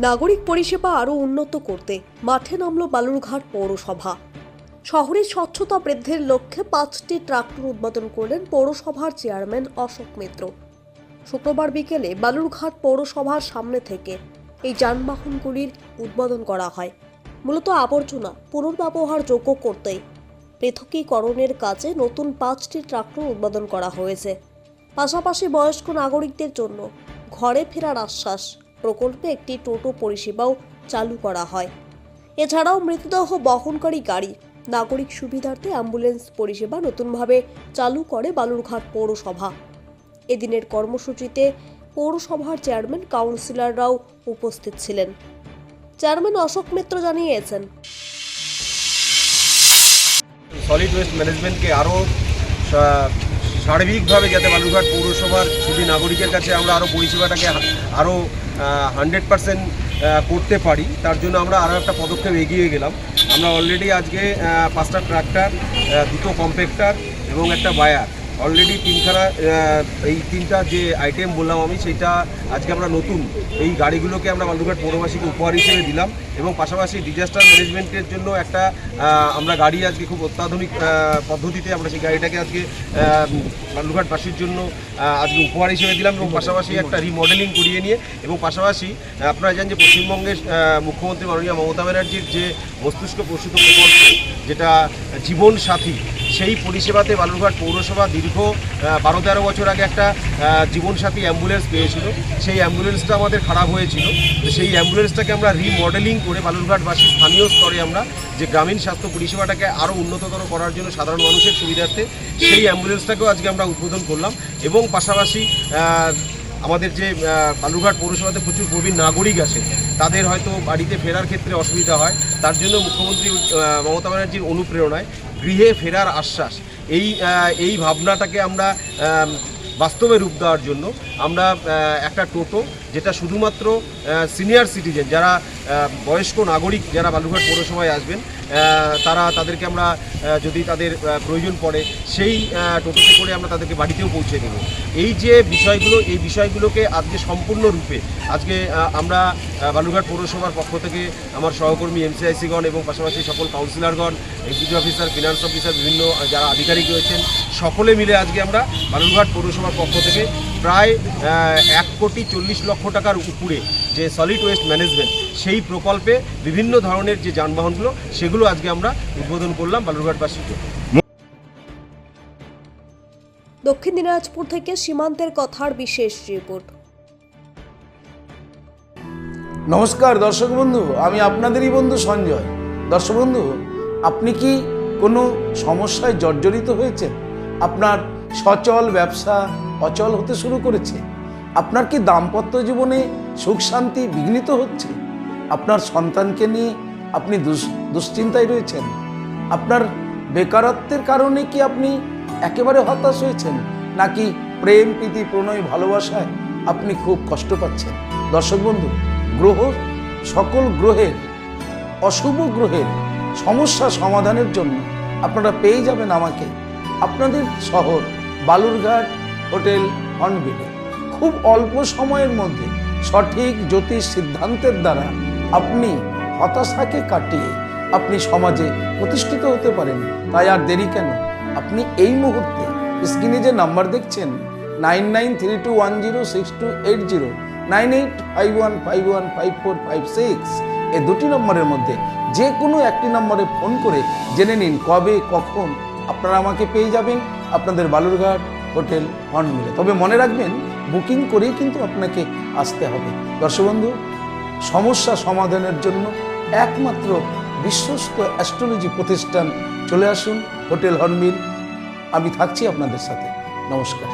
নাগরিক পরিষেবা আরও উন্নত করতে মাঠে নামল বালুরঘাট পৌরসভা। শহরের স্বচ্ছতা বৃদ্ধির লক্ষ্যে 5টি ট্রাক্টর উদ্বোধন করলেন পৌরসভার চেয়ারম্যান অশোক মিত্র। শুক্রবার বিকেলে বালুরঘাট পৌরসভার সামনে থেকে এই যানবাহনগুলির উদ্বোধন করা হয়। মূলত আবর্জনা পুনর্ব্যবহারযোগ্য করতে পৃথকীকরণের কাজে নতুন 5টি ট্রাক্টর উদ্বোধন করা হয়েছে। পাশাপাশি বয়স্ক নাগরিকদের জন্য ঘরে ফেরার আশ্বাস প্রকল্পে একটি টোটো পরিষেবাও চালু করা হয়। এছাড়াও মৃতদেহ বহনকারী গাড়ি, নাগরিক সুবিধার্থে অ্যাম্বুলেন্স পরিষেবা নতুনভাবে চালু করে বালুরঘাট পৌরসভা। এদিনের কর্মসূচিতে পৌরসভার চেয়ারম্যান কাউন্সিলররাও উপস্থিত ছিলেন। চেয়ারম্যান অশোক মিত্র জানিয়েছেন, সলিড ওয়েস্ট ম্যানেজমেন্টকে আরও সার্বিকভাবে যাতে বালুরঘাট পৌরসভার শুধু নাগরিকের কাছে আমরা আরও পরিষেবাটাকে আরও 100% করতে পারি, তার জন্য আমরা আরও একটা পদক্ষেপ এগিয়ে গেলাম। আমরা অলরেডি আজকে 5টা ট্রাক্টর, 2টো কম্প্যাক্টার এবং একটা বায়ার অলরেডি এই 3টা যে আইটেম বললাম আমি, সেইটা আজকে আমরা নতুন এই গাড়িগুলোকে আমরা বালুরঘাট পৌরবাসীকে উপহার হিসেবে দিলাম। এবং পাশাপাশি ডিজাস্টার ম্যানেজমেন্টের জন্য একটা আমরা গাড়ি আজকে খুব অত্যাধুনিক পদ্ধতিতে আমরা সেই গাড়িটাকে আজকে বালুরঘাটবাসীর জন্য আজকে উপহার হিসেবে দিলাম। এবং পাশাপাশি একটা রিমডেলিং করিয়ে নিয়ে এবং পাশাপাশি আপনারা জানেন যে পশ্চিমবঙ্গের মুখ্যমন্ত্রী মাননীয় মমতা ব্যানার্জির যে মস্তিষ্ক প্রসূত প্রকল্প, যেটা জীবন সাথী, সেই পরিষেবাতে বালুরঘাট পৌরসভা দীর্ঘ 12-13 বছর আগে একটা জীবনসাথী অ্যাম্বুলেন্স পেয়েছিল। সেই অ্যাম্বুলেন্সটা আমাদের খারাপ হয়েছিল। তো সেই অ্যাম্বুলেন্সটাকে আমরা রিমডেলিং করে বালুরঘাটবাসী স্থানীয় স্তরে আমরা যে গ্রামীণ স্বাস্থ্য পরিষেবাটাকে আরও উন্নততর করার জন্য সাধারণ মানুষের সুবিধার্থে সেই অ্যাম্বুলেন্সটাকেও আজকে আমরা উদ্বোধন করলাম। এবং পাশাপাশি আমাদের যে বালুরঘাট পৌরসভাতে প্রচুর প্রবীণ নাগরিক আসে, তাদের হয়তো বাড়িতে ফেরার ক্ষেত্রে অসুবিধা হয়, তার জন্য মুখ্যমন্ত্রী মমতা ব্যানার্জির অনুপ্রেরণায় গৃহে ফেরার আশ্বাস, এই ভাবনাটাকে আমরা বাস্তবে রূপ দেওয়ার জন্য আমরা একটা টোটো, যেটা শুধুমাত্র সিনিয়র সিটিজেন, যারা বয়স্ক নাগরিক যারা বালুরঘাট পৌরসভায় আসবেন, তাদেরকে আমরা যদি তাদের প্রয়োজন পড়ে সেই টোটোতে করে আমরা তাদেরকে বাড়িতেও পৌঁছে দেব। এই যে বিষয়গুলো, এই বিষয়গুলোকে আজকে সম্পূর্ণরূপে আজকে আমরা বালুরঘাট পৌরসভার পক্ষ থেকে আমার সহকর্মী এমসিআইসিগণ এবং পাশাপাশি সকল কাউন্সিলরগণ, এক্সিকিউটিভ অফিসার, ফিনান্স অফিসার, বিভিন্ন যারা আধিকারিক রয়েছেন, সকলে মিলে আজকে আমরা বালুরঘাট পৌরসভার পক্ষ থেকে প্রায় 1,40,00,000 টাকার উপরে যে সলিড ওয়েস্ট ম্যানেজমেন্ট, সেই প্রকল্পে বিভিন্ন ধরনের যে যানবাহনগুলো, সেগুলো আজকে আমরা উদ্বোধন করলাম বালুরঘাটবাসীর জন্য। দক্ষিণ দিনাজপুর থেকে সীমান্তের কথার বিশেষ রিপোর্ট। নমস্কার দর্শক বন্ধু, আমি আপনাদেরই বন্ধু সঞ্জয়। দর্শক বন্ধু, আপনি কি কোনো সমস্যায় জর্জরিত হয়েছেন? আপনার সচল ব্যবসা অচল হতে শুরু করেছে? আপনার কি দাম্পত্য জীবনে সুখ শান্তি বিঘ্নিত হচ্ছে? আপনার সন্তানকে নিয়ে আপনি দুশ্চিন্তায় রয়েছেন? আপনার বেকারত্বের কারণে কি আপনি একেবারে হতাশ হয়েছেন? নাকি প্রেম, প্রীতি, প্রণয়, ভালোবাসায় আপনি খুব কষ্ট পাচ্ছেন? দর্শক বন্ধু, সকল গ্রহের, অশুভ গ্রহের সমস্যা সমাধানের জন্য আপনারা পেয়ে যাবেন আমাকে আপনাদের শহর বালুরঘাট হোটেল হর্নবিলে। খুব অল্প সময়ের মধ্যে সঠিক জ্যোতিষ সিদ্ধান্তের দ্বারা আপনি হতাশাকে কাটিয়ে আপনি সমাজে প্রতিষ্ঠিত হতে পারেন। তাই আর দেরি কেন? আপনি এই মুহূর্তে স্ক্রিনে যে নাম্বার দেখছেন 9932106280, 9851515456, এই 2টি নম্বরের মধ্যে যে কোনো একটি নম্বরে ফোন করে জেনে নিন কবে কখন আপনারা আমাকে পেয়ে যাবেন আপনাদের বালুরঘাট হোটেল হর্নবিলে। তবে মনে রাখবেন, বুকিং করেই কিন্তু আপনাকে আসতে হবে। দর্শক বন্ধু, সমস্যা সমাধানের জন্য একমাত্র বিশ্বস্ত অ্যাস্ট্রোলজি প্রতিষ্ঠান চলে আসুন হোটেল হর্নবিল। আমি থাকছি আপনাদের সাথে। নমস্কার।